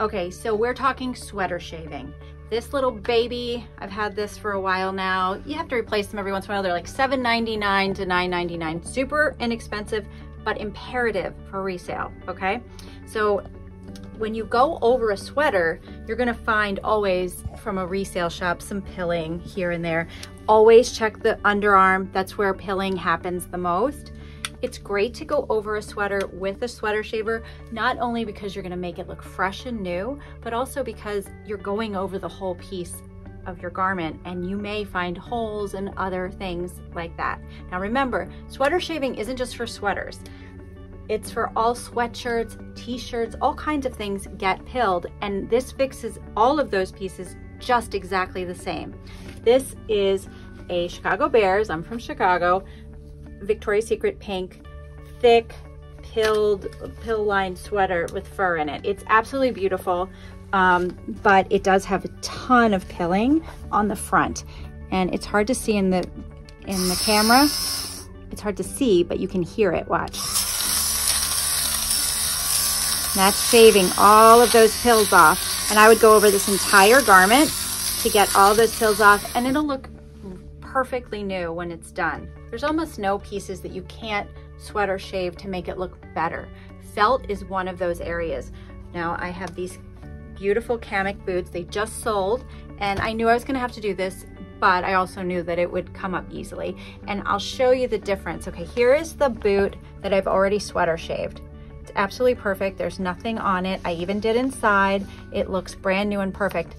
Okay, so we're talking sweater shaving. This little baby, I've had this for a while now. You have to replace them every once in a while. They're like $7.99 to $9.99. Super inexpensive, but imperative for resale, okay? So when you go over a sweater, you're gonna find always from a resale shop some pilling here and there. Always check the underarm. That's where pilling happens the most. It's great to go over a sweater with a sweater shaver, not only because you're gonna make it look fresh and new, but also because you're going over the whole piece of your garment and you may find holes and other things like that. Now remember, sweater shaving isn't just for sweaters. It's for all sweatshirts, t-shirts, all kinds of things get pilled, and this fixes all of those pieces just exactly the same. This is a Chicago Bears, I'm from Chicago, Victoria's Secret pink, thick, pill-lined sweater with fur in it. It's absolutely beautiful, but it does have a ton of pilling on the front, and it's hard to see in the camera. It's hard to see, but you can hear it. Watch. And that's shaving all of those pills off, and I would go over this entire garment to get all those pills off, and it'll look perfectly new when it's done. There's almost no pieces that you can't sweater shave to make it look better. Felt is one of those areas. Now I have these beautiful Kamek boots. They just sold, and I knew I was gonna have to do this, but I also knew that it would come up easily. And I'll show you the difference. Okay, here is the boot that I've already sweater shaved. It's absolutely perfect. There's nothing on it. I even did inside. It looks brand new and perfect.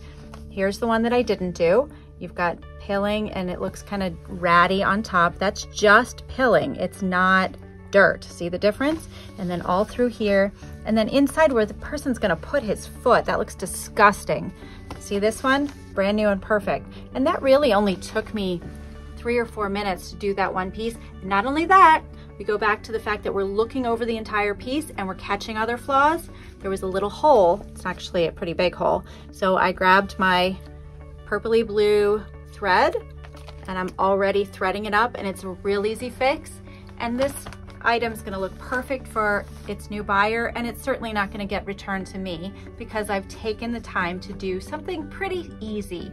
Here's the one that I didn't do. You've got pilling and it looks kind of ratty on top. That's just pilling. It's not dirt. See the difference? And then all through here, and then inside where the person's gonna put his foot, that looks disgusting. See this one? Brand new and perfect. And that really only took me 3 or 4 minutes to do that one piece. And not only that, we go back to the fact that we're looking over the entire piece and we're catching other flaws. There was a little hole. It's actually a pretty big hole. So I grabbed my purpley blue thread and I'm already threading it up, and it's a real easy fix. And this item's gonna look perfect for its new buyer, and it's certainly not gonna get returned to me because I've taken the time to do something pretty easy